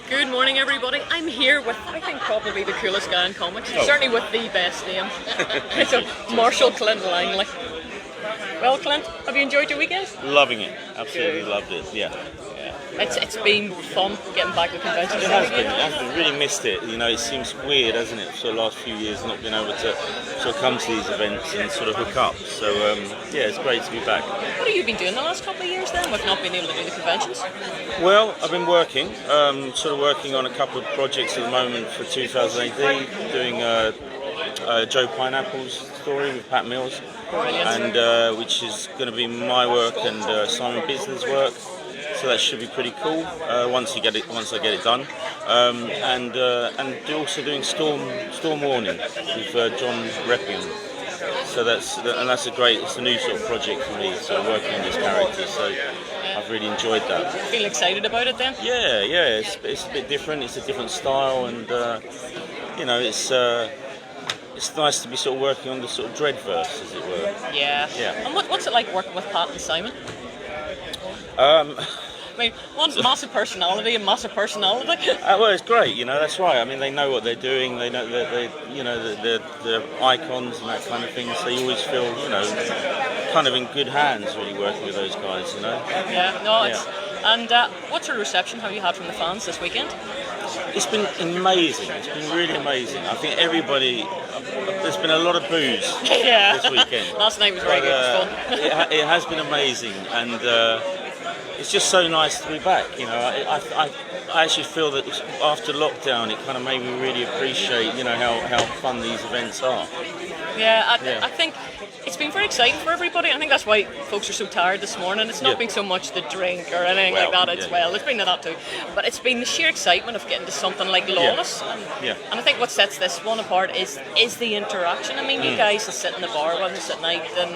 Good morning, everybody. I'm here with, I think, probably the coolest guy in comics. Certainly with the best name. It's Marshall Clint Langley. Well, Clint, have you enjoyed your weekend? Loving it. Absolutely loved it. Yeah. It's been fun getting back to conventions. It has been. Really missed it. You know, it seems weird, hasn't it, for the last few years not being able to sort of come to these events and sort of hook up. So, yeah, it's great to be back. What have you been doing the last couple of years then, with not being able to do the conventions? Well, I've been working, sort of working on a couple of projects at the moment for 2000 AD, doing Joe Pineapple's story with Pat Mills. Brilliant. And which is going to be my work and Simon Bisley's work. So that should be pretty cool once I get it done, and also doing Storm Warning with John Reppion. So that's a new sort of project for me. So working on this character, so I've really enjoyed that. Feel excited about it then? Yeah, it's a bit different. It's a different style, and you know, it's nice to be sort of working on the sort of Dreadverse, as it were. Yeah. And what's it like working with Pat and Simon? I mean, one's massive personality and massive personality. Well, it's great, you know. That's right. I mean, they know what they're doing. They know that they're icons and that kind of thing. So you always feel, you know, kind of in good hands, really, working with those guys, you know. Yeah. No. It's, and what sort of reception have you had from the fans this weekend? It's been amazing. It's been really amazing. I think everybody. There's been a lot of booze this weekend. Last night was very good. It was fun. It has been amazing, and it's just so nice to be back. You know, I actually feel that after lockdown, it kind of made me really appreciate, you know, how fun these events are. I think it's been very exciting for everybody. I think that's why folks are so tired this morning. It's not been so much the drink or anything like that. It's it's been that too, but it's been the sheer excitement of getting to something like Lawless. And I think what sets this one apart is the interaction. I mean, you guys will sit in the bar with us at night, and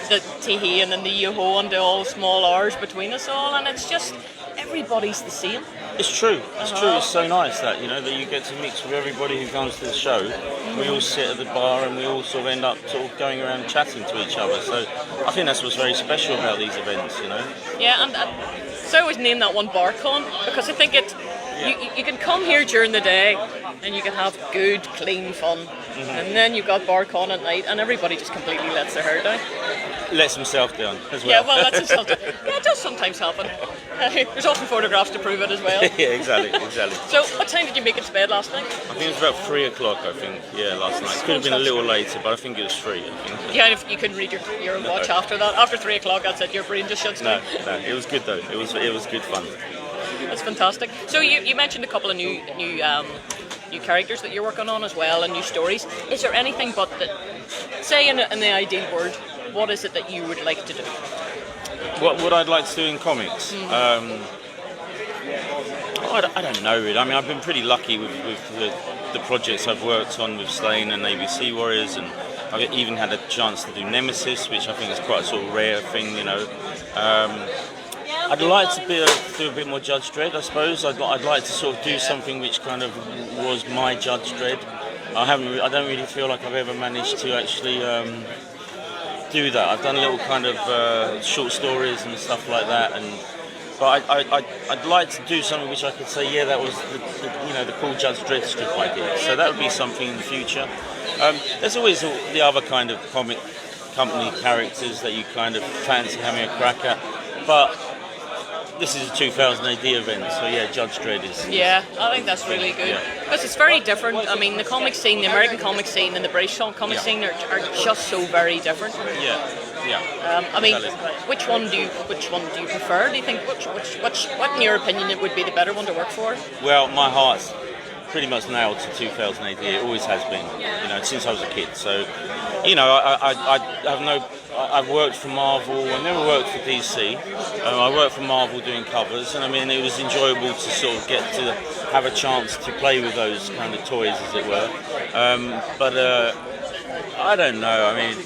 the Teehee and the Yoho and the all small hours between us all, and it's just everybody's the same. It's true. It's true. It's so nice that that you get to mix with everybody who comes to the show. We all sit at the bar and we all sort of end up sort of going around chatting to each other. So I think that's what's very special about these events, you know. Yeah, and so I always name that one BarCon because I think you can come here during the day and you can have good, clean fun, and then you've got BarCon at night and everybody just completely lets their hair down. Lets himself down as well. Yeah, well, that's himself down. Yeah, it does sometimes happen. There's often photographs to prove it as well. Yeah, exactly. So, what time did you make it to bed last night? I think it was about 3 o'clock, I think, last night. It could have been a little later, but I think it was 3, I think. Yeah, if you couldn't read your watch after that. After 3 o'clock, that's it, your brain just shuts down. No, it was good though. It was good fun. That's fantastic. So, you mentioned a couple of new characters that you're working on as well, and new stories. Is there anything but that, say in the ideal world, what is it that you would like to do? What I'd like to do in comics? I don't know really. I mean, I've been pretty lucky with the projects I've worked on with Slain and ABC Warriors, and I've even had a chance to do Nemesis, which I think is quite a sort of rare thing, you know. I'd like to do a bit more Judge Dredd, I suppose. I'd like to sort of do something which kind of was my Judge Dredd. I don't really feel like I've ever managed to actually do that. I've done little kind of short stories and stuff like that, but I'd like to do something which I could say, yeah, that was the cool Judge Dredd strip I did. So that would be something in the future. There's always the other kind of comic company characters that you kind of fancy having a crack at, but this is a 2000 AD event, so yeah, Judge Dredd is. Yeah, I think that's really good because it's very different. I mean, the comic scene, the American comic scene, and the British comic scene are just so very different. I mean, which one do you prefer? Do you think what in your opinion it would be the better one to work for? Well, my heart's pretty much nailed to 2000 AD. It always has been, since I was a kid. So, I've worked for Marvel. I never worked for DC. I worked for Marvel doing covers, and I mean, it was enjoyable to sort of get to have a chance to play with those kind of toys, as it were. But I don't know. I mean,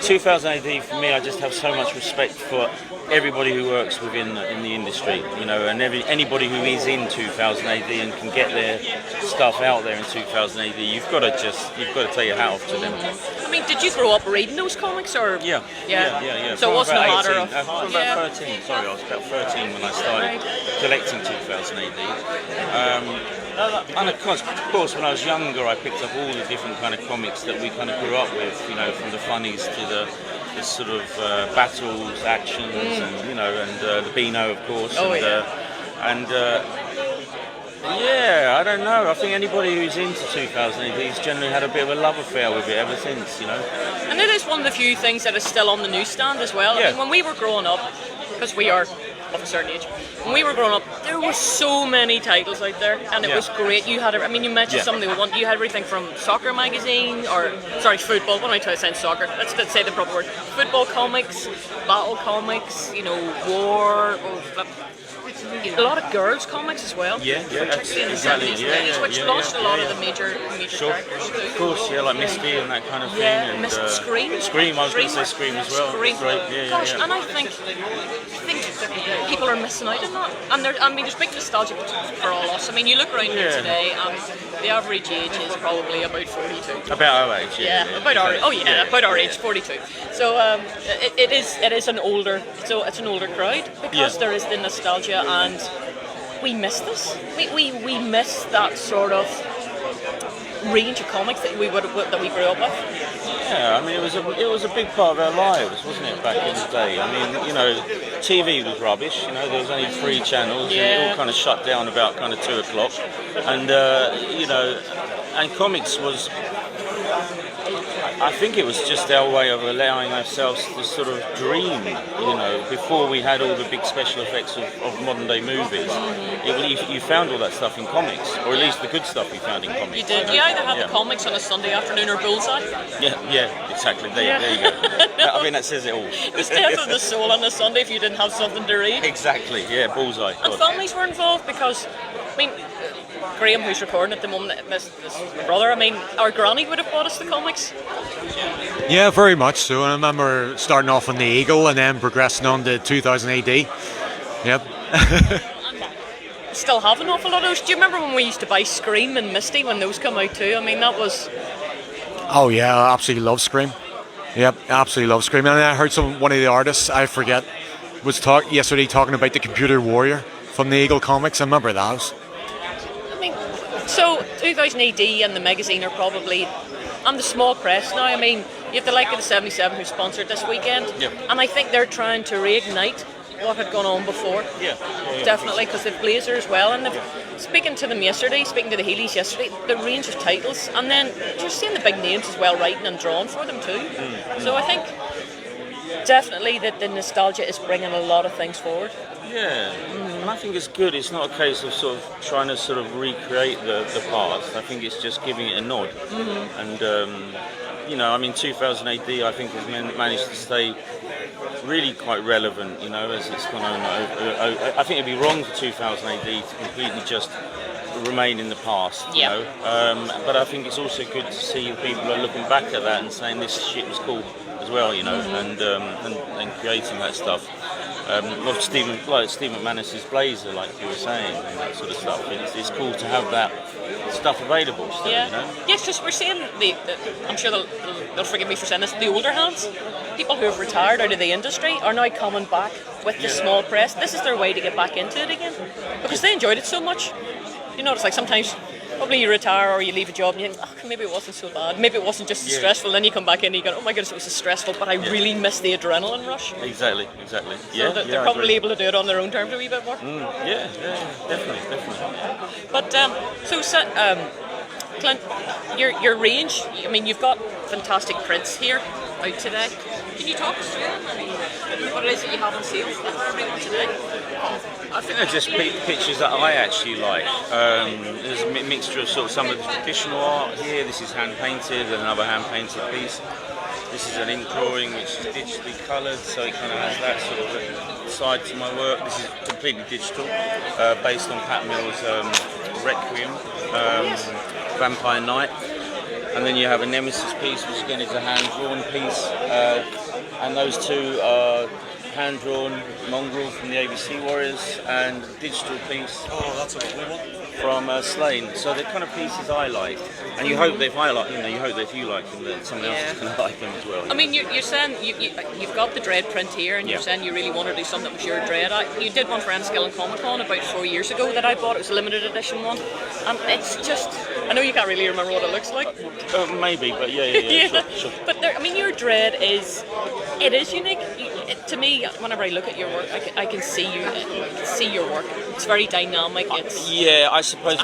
2000 AD for me, I just have so much respect for everybody who works within in the industry, and anybody who is in 2000 AD and can get their stuff out there in 2000 AD, you've got to take your hat off to them. I mean, did you grow up reading those comics, or? Yeah. So it wasn't a matter of. I was about 13. Sorry, I was about 13 when I started to collecting 2000 AD. And of course, when I was younger, I picked up all the different kind of comics that we kind of grew up with, you know, from the funnies to the sort of battles, actions, and the Beano, of course. Yeah, I don't know. I think anybody who's into 2000 AD has generally had a bit of a love affair with it ever since, you know. And it is one of the few things that is still on the newsstand as well. Yeah. I mean, when we were growing up, because we are of a certain age, when we were growing up, there were so many titles out there, and it was great. You had, you mentioned some of the ones. You had everything from soccer magazine, football. What am I trying to say? Soccer. Let's say the proper word. Football comics, battle comics. You know, war. A lot of girls' comics as well. Exactly. In the 70s, 80s, which launched a lot of the major characters too. Of course, like Misty and that kind of thing. And Scream. Scream, I was going to say Scream as well. Scream. Great. Gosh, and I think people are missing out on that. And there's big nostalgia for all us. I mean, you look around here today, and the average age is probably about 42. About our age, about our age. About our age, 42. So it is an older. So it's an older crowd because there is the nostalgia, and we miss this. We miss that sort of range of comics that we grew up with. Yeah, I mean it was a big part of our lives, wasn't it, back in the day? I mean, you know, TV was rubbish. You know, there was only 3 channels, and it all kind of shut down about kind of 2 o'clock, and and comics was. I think it was just our way of allowing ourselves to sort of dream, you know, before we had all the big special effects of modern day movies. You found all that stuff in comics, or at least the good stuff you found in comics. You did. You either had the comics on a Sunday afternoon or Bullseye. Yeah, exactly. There you go. I mean, that says it all. It was death of the soul on a Sunday if you didn't have something to read. Exactly, yeah, Bullseye. And families were involved because, I mean, Graham, who's recording at the moment, this brother, I mean, our granny would have bought us the comics. Yeah, very much so. And I remember starting off on the Eagle and then progressing on to 2000 AD. Yep. Still have an awful lot of those. Do you remember when we used to buy Scream and Misty when those come out too? I mean, that was... Oh yeah, I absolutely love Scream. Yep, absolutely love Scream. And I heard one of the artists, I forget, was yesterday talking about the Computer Warrior from the Eagle comics. I remember that. So 2000 AD and the magazine are probably, and the small press now, I mean, you have the like of the 77 who sponsored this weekend, and I think they're trying to reignite what had gone on before. Definitely, because they've Blazer as well, and speaking to the Healy's yesterday, the range of titles, and then just seeing the big names as well writing and drawing for them too. So I think definitely that the nostalgia is bringing a lot of things forward. Yeah, and I think it's good. It's not a case of sort of trying to sort of recreate the past. I think it's just giving it a nod. And, you know, I mean, 2000 AD I think has managed to stay really quite relevant, you know, as it's gone on. I think it'd be wrong for 2000 AD to completely just remain in the past, you know. But I think it's also good to see people are looking back at that and saying this shit was cool as well, you know, and creating that stuff. Stephen McManus's Blazer, like you were saying, and that sort of stuff. It's cool to have that stuff available still, you know? Yes, because we're seeing I'm sure they'll forgive me for saying this, the older hands, people who have retired out of the industry are now coming back with the small press. This is their way to get back into it again, because they enjoyed it so much. You know, it's like sometimes probably you retire or you leave a job and you think, oh, maybe it wasn't so bad, maybe it wasn't just as stressful, then you come back in and you go, oh my goodness, it was so stressful, but I really miss the adrenaline rush. Exactly. So they're probably able to do it on their own terms a wee bit more. Definitely. But, Clint, your range, I mean, you've got fantastic prints here out today. Can you talk us through them? I mean, what it is that you have on sale for everyone today? I think they're just pictures that I actually like. There's a mixture of sort of some of the traditional art here. This is hand painted, and another hand painted piece. This is an ink drawing which is digitally coloured, so it kind of has that sort of side to my work. This is completely digital, based on Pat Mills' Requiem, Vampire Night. And then you have a Nemesis piece, which again is a hand-drawn piece, and those two are hand-drawn mongrel from the ABC Warriors, and a digital piece. Oh, that's a lovely one. From Slain. So they're kind of pieces I like, and you hope that if I like, you hope that if you like them, that someone else is going to like them as well. I mean, you're saying you've got the Dread print here, and you're saying you really want to do something with your Dread. You did one for Enniskillen and Comic Con about 4 years ago that I bought. It was a limited edition one. It's just, I know you can't really remember what it looks like. Maybe, but yeah. Sure. But I mean, your Dread is unique. To me, whenever I look at your work, I can see your work. It's very dynamic. Yeah, I suppose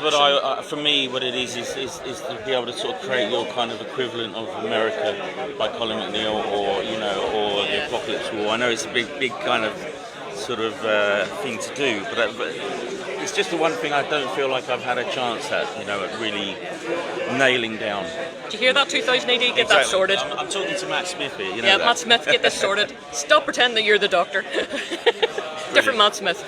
for me, what it is to be able to sort of create your kind of equivalent of America by Colin McNeil, or the Apocalypse War. I know it's a big kind of sort of thing to do, but it's just the one thing I don't feel like I've had a chance at, at really nailing down. Did you hear that, 2000 AD? Get that sorted. I'm talking to Matt Smith here. Matt Smith, get this sorted. Stop pretending that you're the Doctor. Different Matt Smith.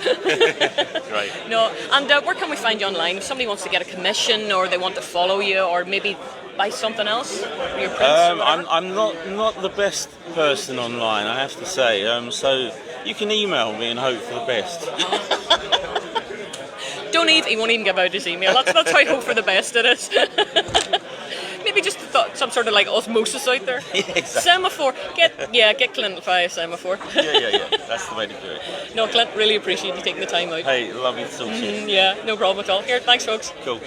Right. No, and where can we find you online? If somebody wants to get a commission, or they want to follow you, or maybe buy something else, or your prints, I'm not the best person online, I have to say. So you can email me and hope for the best. He won't even give out his email. That's how I hope for the best it is. Maybe just some sort of like osmosis out there. Yeah, exactly. Semaphore. Get Clint via Semaphore. Yeah. That's the way to do it. No, Clint, really appreciate you taking the time out. Hey, lovely to talk to you. Yeah, no problem at all. Here, thanks folks. Cool.